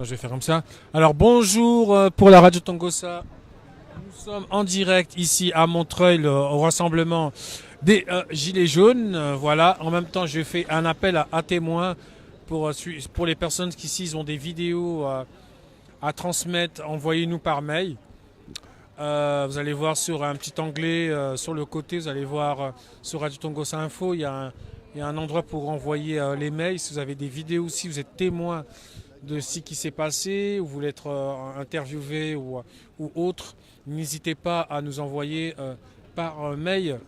Je vais faire comme ça. Alors bonjour pour la radio Tongossa. Nous sommes en direct ici à Montreuil au rassemblement des Gilets jaunes. Voilà. En même temps, je fais un appel à témoins pour les personnes qui ici ont des vidéos à transmettre. Envoyez-nous par mail. Vous allez voir sur un petit onglet sur le côté. Vous allez voir sur Radio Tongossa Info. Il y a un endroit pour envoyer les mails. Si vous avez des vidéos, si vous êtes témoin de ce qui s'est passé, ou vous voulez être interviewé ou autre, n'hésitez pas à nous envoyer par mail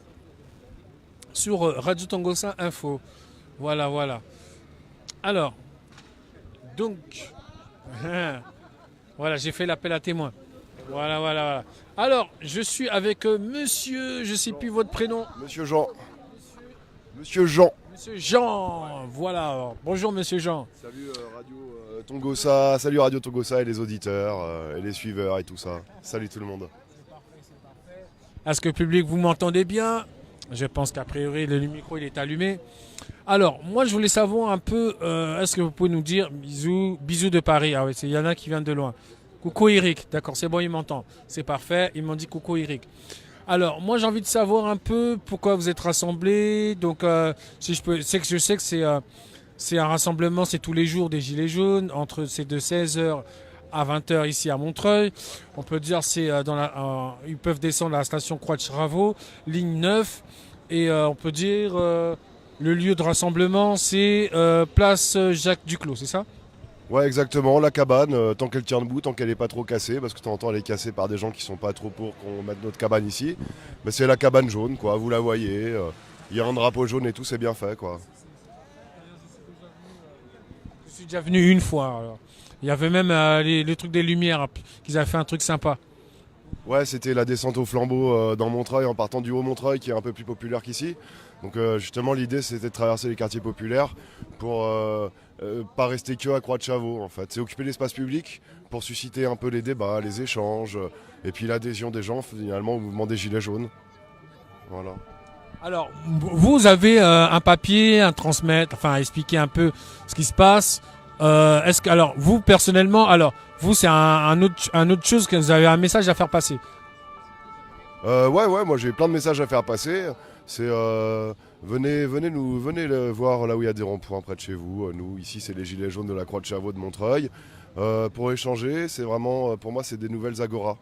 sur Radio Tongossa Info. Voilà, voilà. Alors, donc, voilà, j'ai fait l'appel à témoins. Voilà, voilà, voilà. Alors, je suis avec monsieur, je ne sais plus votre prénom. Monsieur Jean. Monsieur Jean. Monsieur Jean, voilà. Bonjour monsieur Jean. Salut Radio Tongossa, salut Radio Tongossa et les auditeurs et les suiveurs et tout ça. Salut tout le monde. Est-ce que le public, vous m'entendez bien? Je pense qu'a priori le micro il est allumé. Alors, moi je voulais savoir un peu, est-ce que vous pouvez nous dire, bisous de Paris. Ah oui, il y en a qui viennent de loin. Coucou Eric, d'accord, c'est bon, il m'entend. C'est parfait, ils m'ont dit coucou Eric. Alors, moi j'ai envie de savoir un peu pourquoi vous êtes rassemblés. Donc, si je peux, je sais que c'est un rassemblement, c'est tous les jours des Gilets jaunes, c'est de 16h à 20h ici à Montreuil. On peut dire c'est ils peuvent descendre à la station Croix de Chravaux, ligne 9. Et on peut dire le lieu de rassemblement, c'est place Jacques Duclos, c'est ça? Ouais, exactement, la cabane, tant qu'elle tient debout, tant qu'elle n'est pas trop cassée, parce que de temps en temps elle est cassée par des gens qui sont pas trop pour qu'on mette notre cabane ici. Mais c'est la cabane jaune, quoi, vous la voyez. Il y a un drapeau jaune et tout, c'est bien fait, quoi. Je suis déjà venu une fois. Alors. Il y avait même les trucs des lumières, qu'ils avaient fait un truc sympa. Ouais, c'était la descente au flambeau dans Montreuil, en partant du Haut-Montreuil, qui est un peu plus populaire qu'ici. Donc justement, l'idée, c'était de traverser les quartiers populaires pour pas rester que à Croix de Chavaux, en fait. C'est occuper l'espace public pour susciter un peu les débats, les échanges, et puis l'adhésion des gens, finalement, au mouvement des Gilets jaunes. Voilà. Alors, vous avez un papier à transmettre, enfin à expliquer un peu ce qui se passe. Alors, vous personnellement, alors, vous, c'est un autre chose que vous avez un message à faire passer. Ouais, moi j'ai plein de messages à faire passer. C'est venez voir là où il y a des ronds-points près de chez vous. Nous, ici, c'est les Gilets jaunes de la Croix de Chavaux de Montreuil. Pour échanger, c'est vraiment, pour moi, c'est des nouvelles agoras.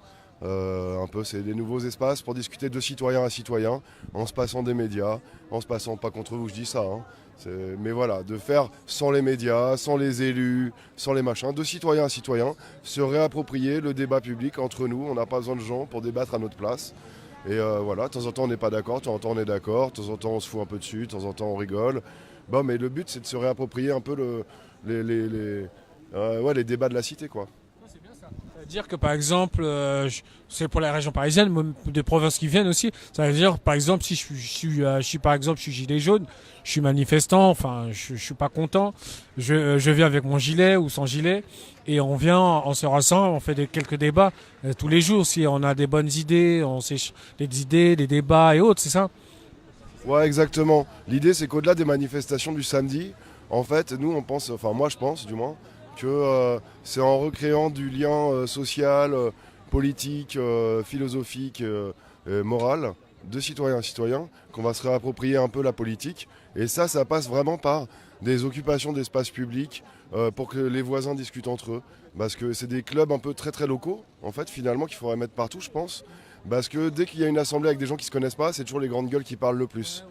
Un peu, c'est des nouveaux espaces pour discuter de citoyen à citoyen, en se passant des médias, en se passant pas contre vous, je dis ça. Hein. Mais voilà, de faire sans les médias, sans les élus, sans les machins, de citoyen à citoyen, se réapproprier le débat public entre nous. On n'a pas besoin de gens pour débattre à notre place. Et voilà, de temps en temps on n'est pas d'accord, de temps en temps on est d'accord, de temps en temps on se fout un peu dessus, de temps en temps on rigole. Bon, mais le but c'est de se réapproprier un peu les débats de la cité, quoi. Ça veut dire que par exemple, c'est pour la région parisienne, des provinces qui viennent aussi. Ça veut dire par exemple si je suis par exemple je suis gilet jaune, je suis manifestant, enfin je suis pas content, je viens avec mon gilet ou sans gilet et on se rassemble, on fait quelques débats tous les jours. Si on a des bonnes idées, on sait les idées, les débats et autres, c'est ça. Ouais, exactement. L'idée c'est qu'au-delà des manifestations du samedi, en fait, nous on pense, enfin moi je pense du moins, que c'est en recréant du lien social, politique, philosophique, moral, de citoyen à citoyen, qu'on va se réapproprier un peu la politique. Et ça passe vraiment par des occupations d'espace public pour que les voisins discutent entre eux. Parce que c'est des clubs un peu très très locaux, en fait, finalement, qu'il faudrait mettre partout, je pense. Parce que dès qu'il y a une assemblée avec des gens qui ne se connaissent pas, c'est toujours les grandes gueules qui parlent le plus.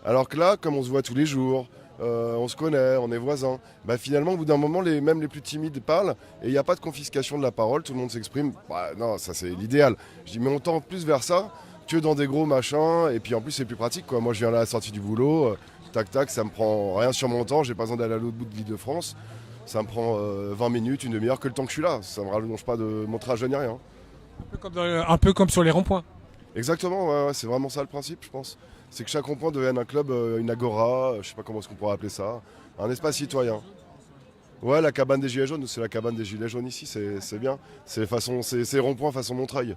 Alors que là, comme on se voit tous les jours, on se connaît, on est voisins. Bah finalement, au bout d'un moment, même les plus timides parlent et il n'y a pas de confiscation de la parole, tout le monde s'exprime. Bah, non, ça c'est l'idéal. Je dis, mais on tend plus vers ça que dans des gros machins. Et puis en plus, c'est plus pratique, quoi. Moi, je viens là à la sortie du boulot, tac tac, ça me prend rien sur mon temps. J'ai pas besoin d'aller à l'autre bout de l'Île-de-France. Ça me prend 20 minutes, une demi-heure que le temps que je suis là. Ça me rallonge pas de mon trajet ni rien. Un peu comme sur les ronds-points. Exactement, ouais, c'est vraiment ça le principe, je pense. C'est que chaque rond-point devienne un club, une agora, je sais pas comment est-ce qu'on pourrait appeler ça, un espace citoyen. Ouais, la cabane des Gilets jaunes, c'est la cabane des Gilets jaunes ici, c'est bien. C'est rond-point façon Montreuil.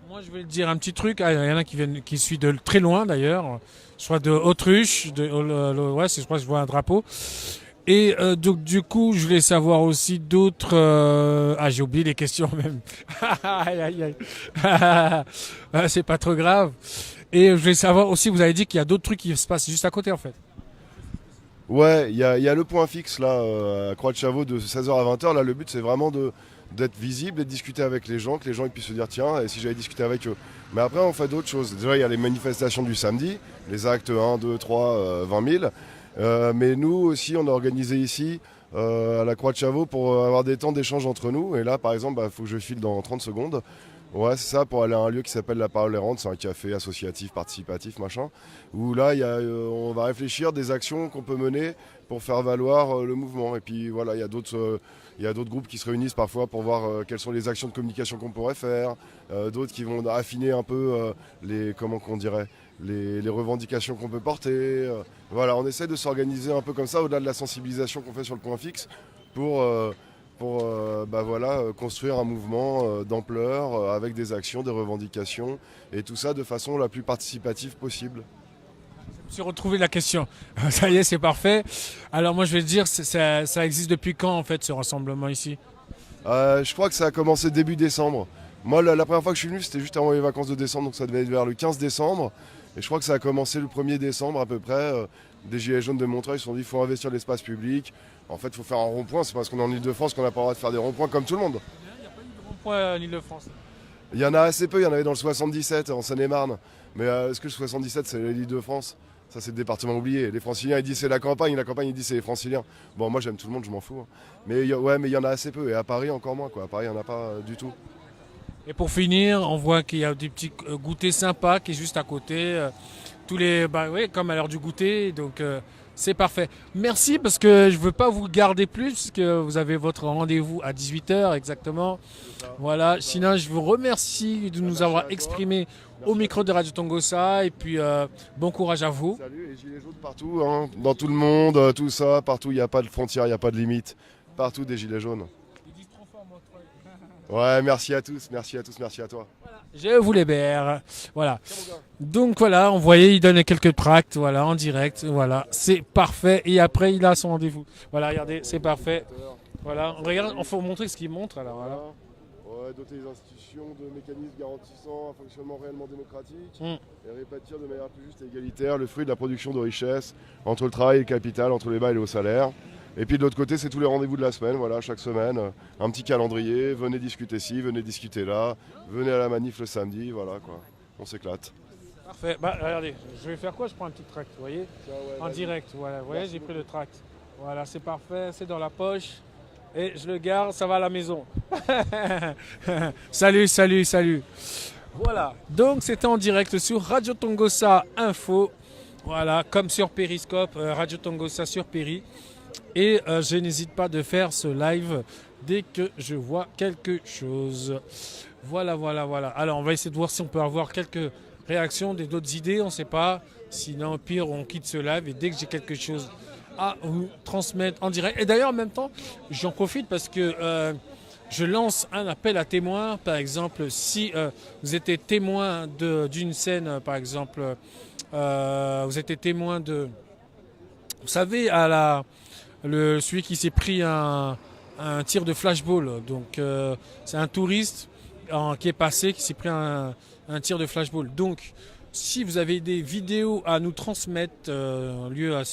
Moi, je vais te dire un petit truc. Ah, il y en a qui suit de très loin d'ailleurs, soit de Autruche, ouais, je crois que je vois un drapeau. Et donc du coup, je voulais savoir aussi d'autres. Ah, j'ai oublié les questions même. Aïe, aïe, aïe. Ah, c'est pas trop grave. Et je voulais savoir aussi, vous avez dit qu'il y a d'autres trucs qui se passent juste à côté en fait. Ouais, il y a le point fixe là, à Croix de Chavaux de 16h à 20h. Là, le but, c'est vraiment d'être visible et de discuter avec les gens, que les gens ils puissent se dire tiens, et si j'avais discuté avec eux. Mais après, on fait d'autres choses. Déjà, il y a les manifestations du samedi, les actes 1, 2, 3, 20 000. Mais nous aussi, on a organisé ici, à la Croix de Chavaux, pour avoir des temps d'échange entre nous. Et là, par exemple, il faut que je file dans 30 secondes. Ouais, c'est ça, pour aller à un lieu qui s'appelle La Parole Errante, c'est un café associatif, participatif, machin, où là, on va réfléchir des actions qu'on peut mener pour faire valoir le mouvement. Et puis voilà, il y a d'autres groupes qui se réunissent parfois pour voir quelles sont les actions de communication qu'on pourrait faire, d'autres qui vont affiner un peu comment qu'on dirait, les revendications qu'on peut porter. Voilà, on essaie de s'organiser un peu comme ça, au-delà de la sensibilisation qu'on fait sur le point fixe, pour, construire un mouvement d'ampleur avec des actions, des revendications et tout ça de façon la plus participative possible. Je me suis retrouvé la question. Ça y est, c'est parfait. Alors moi, je vais te dire, ça existe depuis quand en fait ce rassemblement ici? Je crois que ça a commencé début décembre. Moi, la première fois que je suis venu, c'était juste avant les vacances de décembre, donc ça devait être vers le 15 décembre. Et je crois que ça a commencé le 1er décembre à peu près. Des Gilets jaunes de Montreuil se sont dit qu'il faut investir l'espace public. En fait, il faut faire un rond-point. C'est parce qu'on est en Ile-de-France qu'on n'a pas le droit de faire des ronds-points comme tout le monde. Il n'y a pas eu de rond-point en Ile-de-France. Il y en a assez peu, il y en avait dans le 77 en Seine-et-Marne. Mais est-ce que le 77 c'est l'Île-de-France? Ça c'est le département oublié. Les Franciliens ils disent c'est la campagne ils disent c'est les Franciliens. Bon moi j'aime tout le monde, je m'en fous. Hein. Mais il y en a assez peu. Et à Paris encore moins quoi. À Paris il n'y en a pas du tout. Et pour finir, on voit qu'il y a des petits goûters sympas qui est juste à côté. Tous les, bah oui, comme à l'heure du goûter, donc c'est parfait. Merci parce que je veux pas vous garder plus, parce que vous avez votre rendez-vous à 18h exactement. Voilà. Sinon, je vous remercie de Bah, nous merci avoir à toi. exprimé au Merci à micro de Radio Tongossa et puis bon courage à vous. Salut, les gilets jaunes partout, hein, dans tout le monde, tout ça, partout, il n'y a pas de frontières, il n'y a pas de limite. Partout des gilets jaunes. Ouais, merci à tous, merci à tous, merci à toi. Je vous libère. Voilà. Donc voilà, on voyait, il donne quelques tracts, voilà, en direct, voilà, c'est parfait. Et après, il a son rendez-vous. Voilà, regardez, c'est parfait. Voilà, on regarde, on faut montrer ce qu'il montre. Alors, voilà. Ouais, doter les institutions de mécanismes garantissant un fonctionnement réellement démocratique et répartir de manière plus juste et égalitaire le fruit de la production de richesses entre le travail et le capital, entre les bas et les hauts salaires. Et puis de l'autre côté, c'est tous les rendez-vous de la semaine, voilà, chaque semaine, un petit calendrier, venez discuter ci, venez discuter là, venez à la manif le samedi, voilà quoi, on s'éclate. Parfait. Bah, regardez, je vais faire quoi? Je prends un petit tract, vous voyez? Tiens, ouais, En vas-y. direct, voilà. Vous voyez, Merci j'ai pris le beaucoup. tract. Voilà, c'est parfait, c'est dans la poche. Et je le garde, ça va à la maison. Salut, salut, salut. Voilà, donc c'était en direct sur Radio Tongossa Info. Voilà, comme sur Periscope, Radio Tongossa sur Péri. Et je n'hésite pas de faire ce live dès que je vois quelque chose. Voilà, voilà, voilà. Alors, on va essayer de voir si on peut avoir quelques réactions, d'autres idées, on ne sait pas. Sinon, au pire, on quitte ce live et dès que j'ai quelque chose à vous transmettre en direct. Et d'ailleurs, en même temps, j'en profite parce que je lance un appel à témoins. Par exemple, si vous étiez témoin d'une scène, par exemple, vous étiez témoin de... Vous savez, celui qui s'est pris un tir de flashball. Donc, c'est un touriste qui est passé, qui s'est pris un tir de flashball. Donc, si vous avez des vidéos à nous transmettre lieu à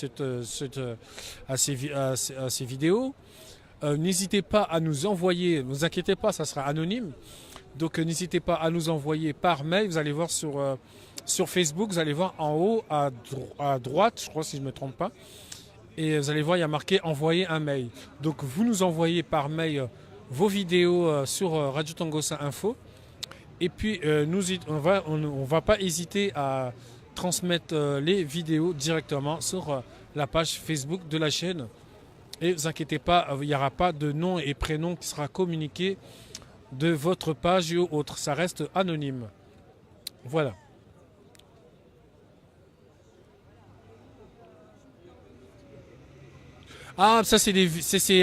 ces vidéos, n'hésitez pas à nous envoyer. Ne vous inquiétez pas, ça sera anonyme. Donc, n'hésitez pas à nous envoyer par mail. Vous allez voir sur Facebook, vous allez voir en haut à droite, je crois si je ne me trompe pas. Et vous allez voir, il y a marqué envoyer un mail. Donc vous nous envoyez par mail vos vidéos sur Radio Tongossa Info. Et puis on va pas hésiter à transmettre les vidéos directement sur la page Facebook de la chaîne. Et ne vous inquiétez pas, il n'y aura pas de nom et prénom qui sera communiqué de votre page ou autre. Ça reste anonyme. Voilà. Ah, ça c'est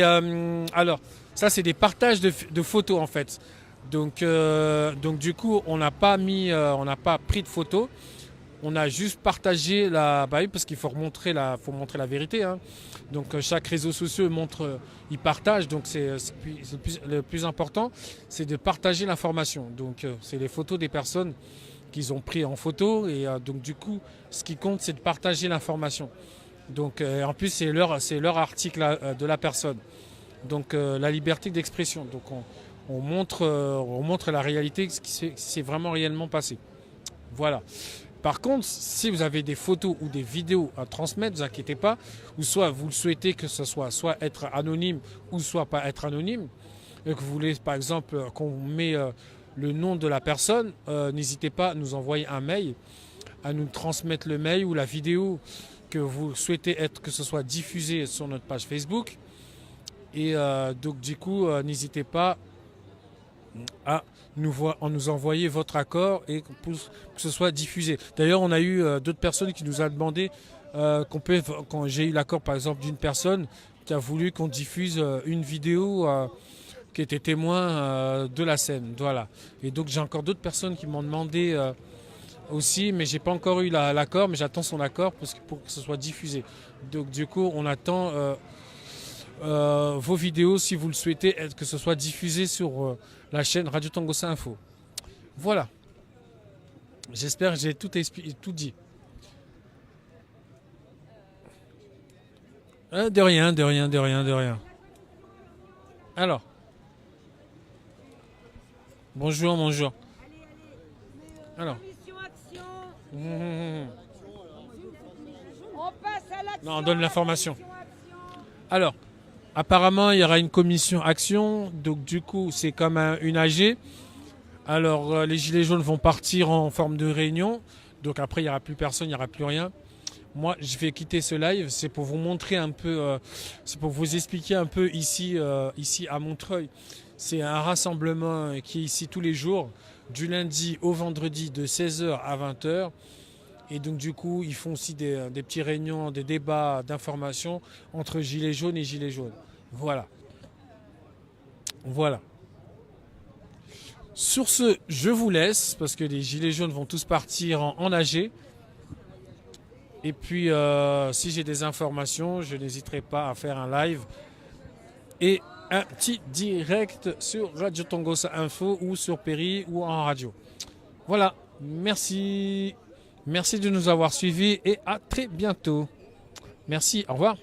alors ça c'est des partages de photos en fait. Donc du coup on n'a pas pris de photos. On a juste partagé la... Bah oui, parce qu'il faut faut montrer la vérité, hein. Donc chaque réseau social montre, il partage. Donc le plus important, c'est de partager l'information. Donc c'est les photos des personnes qu'ils ont pris en photo. Et donc du coup, ce qui compte, c'est de partager l'information. Donc en plus, c'est leur article de la personne. Donc la liberté d'expression. Donc on montre la réalité, ce qui s'est vraiment réellement passé. Voilà. Par contre, si vous avez des photos ou des vidéos à transmettre, ne vous inquiétez pas, ou soit vous le souhaitez que ce soit être anonyme ou soit pas être anonyme, et que vous voulez par exemple qu'on met le nom de la personne, n'hésitez pas à nous envoyer un mail, à nous transmettre le mail ou la vidéo que vous souhaitez que ce soit diffusé sur notre page Facebook. Et donc du coup, n'hésitez pas à nous envoyer votre accord et que ce soit diffusé. D'ailleurs, on a eu d'autres personnes qui nous ont demandé quand j'ai eu l'accord par exemple d'une personne qui a voulu qu'on diffuse une vidéo qui était témoin de la scène. Voilà. Et donc j'ai encore d'autres personnes qui m'ont demandé aussi, mais j'ai pas encore eu l'accord, mais j'attends son accord pour que ce soit diffusé. Donc du coup, on attend vos vidéos si vous le souhaitez, que ce soit diffusé sur la chaîne Radio Tangossa Info. Voilà. J'espère que j'ai tout dit. De rien, de rien, de rien, de rien. Alors. Bonjour, bonjour. Alors. On passe à l'action. Non, on donne l'information. Alors, apparemment, il y aura une commission action. Donc, du coup, c'est comme une AG. Alors, les gilets jaunes vont partir en forme de réunion. Donc, après, il n'y aura plus personne, il n'y aura plus rien. Moi, je vais quitter ce live. C'est pour vous montrer un peu, c'est pour vous expliquer un peu ici à Montreuil. C'est un rassemblement qui est ici tous les jours, du lundi au vendredi de 16h à 20h. Et donc du coup, ils font aussi des petites réunions, des débats d'information entre gilets jaunes et gilets jaunes. Voilà. Voilà. Sur ce, je vous laisse parce que les gilets jaunes vont tous partir en AG. Et puis, si j'ai des informations, je n'hésiterai pas à faire un live et un petit direct sur Radio Tangossa Info ou sur Péri ou en radio. Voilà. Merci. Merci de nous avoir suivis et à très bientôt. Merci, au revoir.